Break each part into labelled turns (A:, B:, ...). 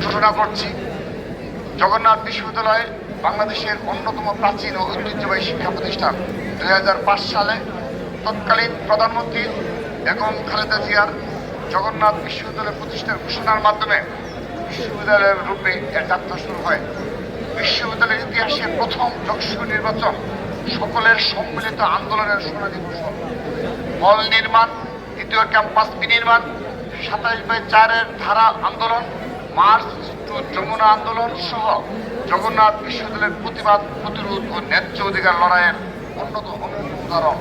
A: ঘোষণা করছি, জগন্নাথ বিশ্ববিদ্যালয় বাংলাদেশের অন্যতম প্রাচীন ও ঐতিহ্যবাহী শিক্ষা প্রতিষ্ঠান। 2005 সালে তৎকালীন প্রধানমন্ত্রী বেগম খালেদা জিয়ার জগন্নাথ বিশ্ববিদ্যালয় প্রতিষ্ঠার ঘোষণার মাধ্যমে বিশ্ববিদ্যালয়ের রূপে এর যাত্রা শুরু হয়। বিশ্ববিদ্যালয়ের ইতিহাসে প্রথম যশস্বী নির্বাচন, সকলের সম্মিলিত আন্দোলনের সোনালী ঘোষণ, হল নির্মাণ, দ্বিতীয় ক্যাম্পাস বিনির্মাণ, 27/4 ধারা আন্দোলন, মার্চ টু যমুনা আন্দোলন সহ জগন্নাথ বিশ্ববিদ্যালয়ের প্রতিবাদ, প্রতিরোধ ও ন্যায্য অধিকার লড়াইয়ের অন্যতম উদাহরণ।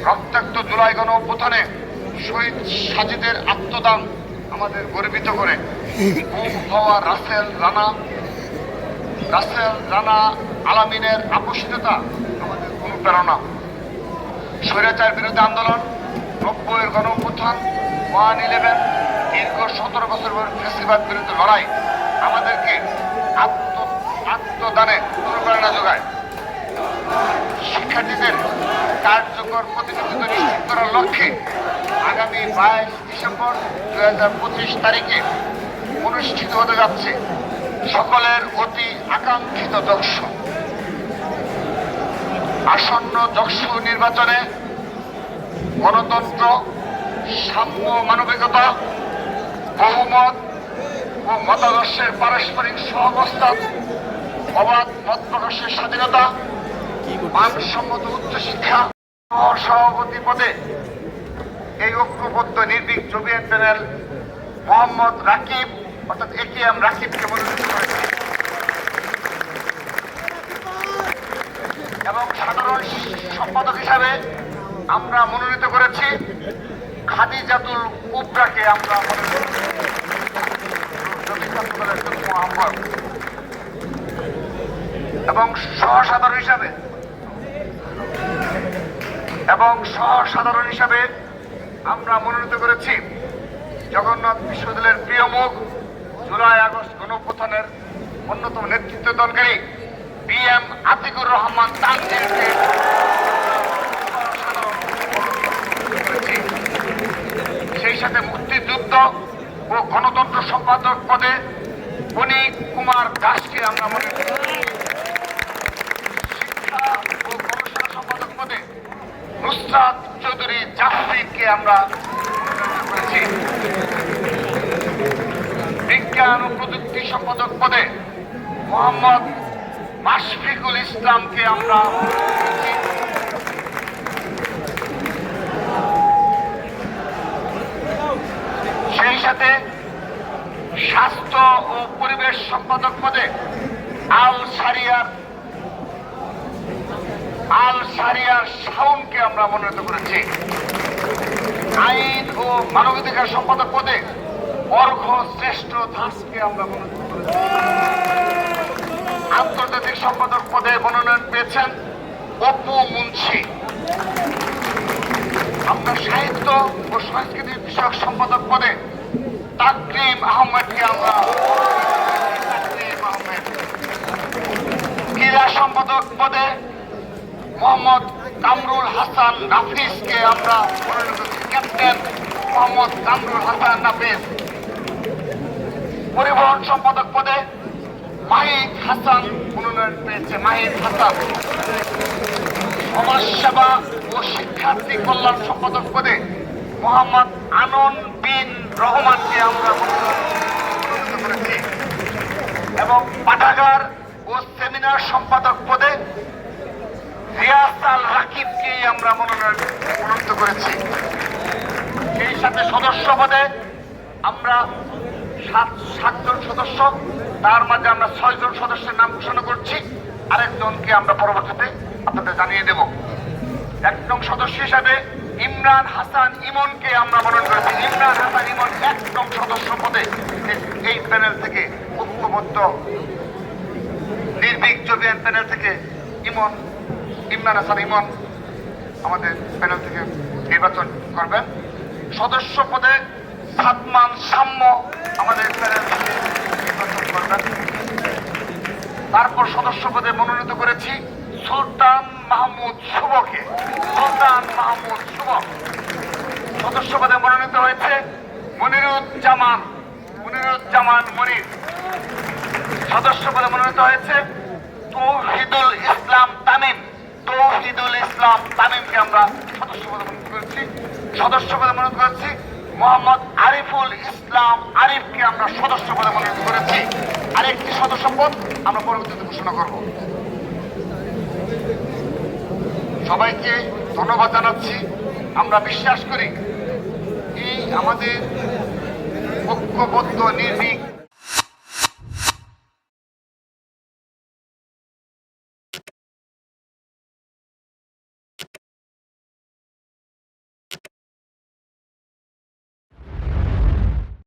A: রক্তাক্ত জুলাই গণ অভ্যুত্থানে শহীদ সাজিদের আত্মদান আমাদের গর্বিত করে। গুম হওয়া রাসেল রানা আলামিনের আপসিকতা আমাদের অনুপ্রেরণা। স্বৈরাচার বিরুদ্ধে আন্দোলন, 90-এর গণ অভ্যুত্থান, 1/11, দীর্ঘ 17 বছর ফ্যাসিবাদ বিরুদ্ধে লড়াই আমাদেরকে আত্মদানে অনুপ্রেরণা যোগায়। শিক্ষার্থীদের কার্যকর প্রতিনিধিত্ব নিশ্চিত করার লক্ষ্যে আগামী 22 ডিসেম্বর 2025 তারিখে অনুষ্ঠিত হতে যাচ্ছে সকলের অতি আকাঙ্ক্ষিত যশস্বী। আসন্ন যশস্বী নির্বাচনে গণতন্ত্র, সাম্য, মানবিকতা, বহুমত ও মতাদর্শের পারস্পরিক সহাবস্থান, অবাধ মত প্রকাশের স্বাধীনতা, মানসম্মত উচ্চশিক্ষা, সভাপতি পদে এই ঐক্যবদ্ধ নির্ভীক জবিয়ান প্যানেল মোহাম্মদ রাকিব অর্থাৎ AKM রাকিবকে মনোনীত করেছে এবং সাধারণ সম্পাদক হিসাবে আমরা মনোনীত করেছি খাদিজাতুল কুবরাকে। আমরা এবং সহসাধারণ হিসাবে আমরা মনোনীত করেছি জগন্নাথ বিশ্ববিদ্যালয়ের প্রিয় মুখ, জুলাই আগস্ট গণঅভ্যুত্থানের অন্যতম নেতৃত্ব দানকারী BM আতিকুর রহমান তানজিলকে। সেই সাথে মুক্তিযুদ্ধ ও গণতন্ত্র সম্পাদক পদে বণিক কুমার দাসকে আমরা মনোনীত করেছি। শিক্ষা ও গবেষণা সম্পাদক পদে নুসরাত চৌধুরী জাফরিকে আমরা মনোনীত করেছি। বিজ্ঞান ও প্রযুক্তি সম্পাদক পদে মোহাম্মদ মাশফিকুল ইসলামকে আমরা সেই সাথে স্বাস্থ্য ও পরিবেশ সম্পাদক পদে আল শারিয়ার শাওনকে আমরা মনোনীত করেছি। আইন ও মানবাধিকার সম্পাদক পদে অর্ঘ শ্রেষ্ঠ দাসকে আমরা মনোনীত করেছি। আন্তর্জাতিক সম্পাদক পদে মনোনয়ন পেয়েছেন অপু মুন্সি। আমরা সাহিত্য ও সংস্কৃতি বিষয়ক সম্পাদক পদে তাকরিম আহমেদকে আমরা ক্রীড়া সম্পাদক পদে মোহাম্মদ কামরুল হাসান নাফিসকে আমরা মনোনীত করেছি। ক্যাপ্টেন মোহাম্মদ কামরুল হাসান নাফিস। পরিবহন সম্পাদক পদে মাহিদ হাসান মনোনয়ন পেয়েছে। মাহিদ হাসান। সমাজসেবা ও শিক্ষার্থী কল্যাণ সম্পাদক পদে মোহাম্মদ আনন বিন রহমানকে আমরা মনোনীত করেছি এবং পাঠাগার ও সেমিনার সম্পাদক পদে রিয়াসাল রাকিবকে আমরা মনোনীত করেছি। সেই সাথে সদস্য পদে আমরা 7জন সদস্য, তার মাঝে আমরা 6 জন সদস্যের নাম ঘোষণা করছি। আরেকজনকে আমরা পরবর্তীতে আপনাদের জানিয়ে দেব। 1 নং সদস্য হিসাবে ইমরান হাসান ইমনকে আমরা মনোনীত করেছি। ইমরান হাসান ইমন 1 নং সদস্য পদে এই প্যানেল থেকে ঐক্যবদ্ধ নির্ভীক জবিয়ান প্যানেল থেকে ইমরান হাসান ইমন আমাদের প্যানেল থেকে নির্বাচন করবেন। সদস্য পদে সাদমান সাম্য আমাদের প্যানেল থেকে নির্বাচন করবেন। তারপর সদস্য পদে মনোনীত করেছি সুলতান মাহমুদ শুভকে। সদস্য পদে মনোনীত হয়েছে মনিরুজ্জামান
B: মনিরুজ্জামান মনির। সদস্য পদে মনোনীত হয়েছে তৌহিদুল ইসলাম তামিম। তৌহিদুল ইসলাম তামিমকে আমরা সদস্য পদে মনোনীত করেছি। সদস্য পদে মনোনীত করেছি মোহাম্মদ আরিফুল ইসলাম আরিফকে আমরা সদস্য পদে মনোনীত করেছি। আরেকটি সদস্য পদ আমরা পরবর্তীতে ঘোষণা করব। সবাইকে ধন্যবাদ জানাচ্ছি। আমরা বিশ্বাস করি এই আমাদের ঐক্যবদ্ধ নির্ভীক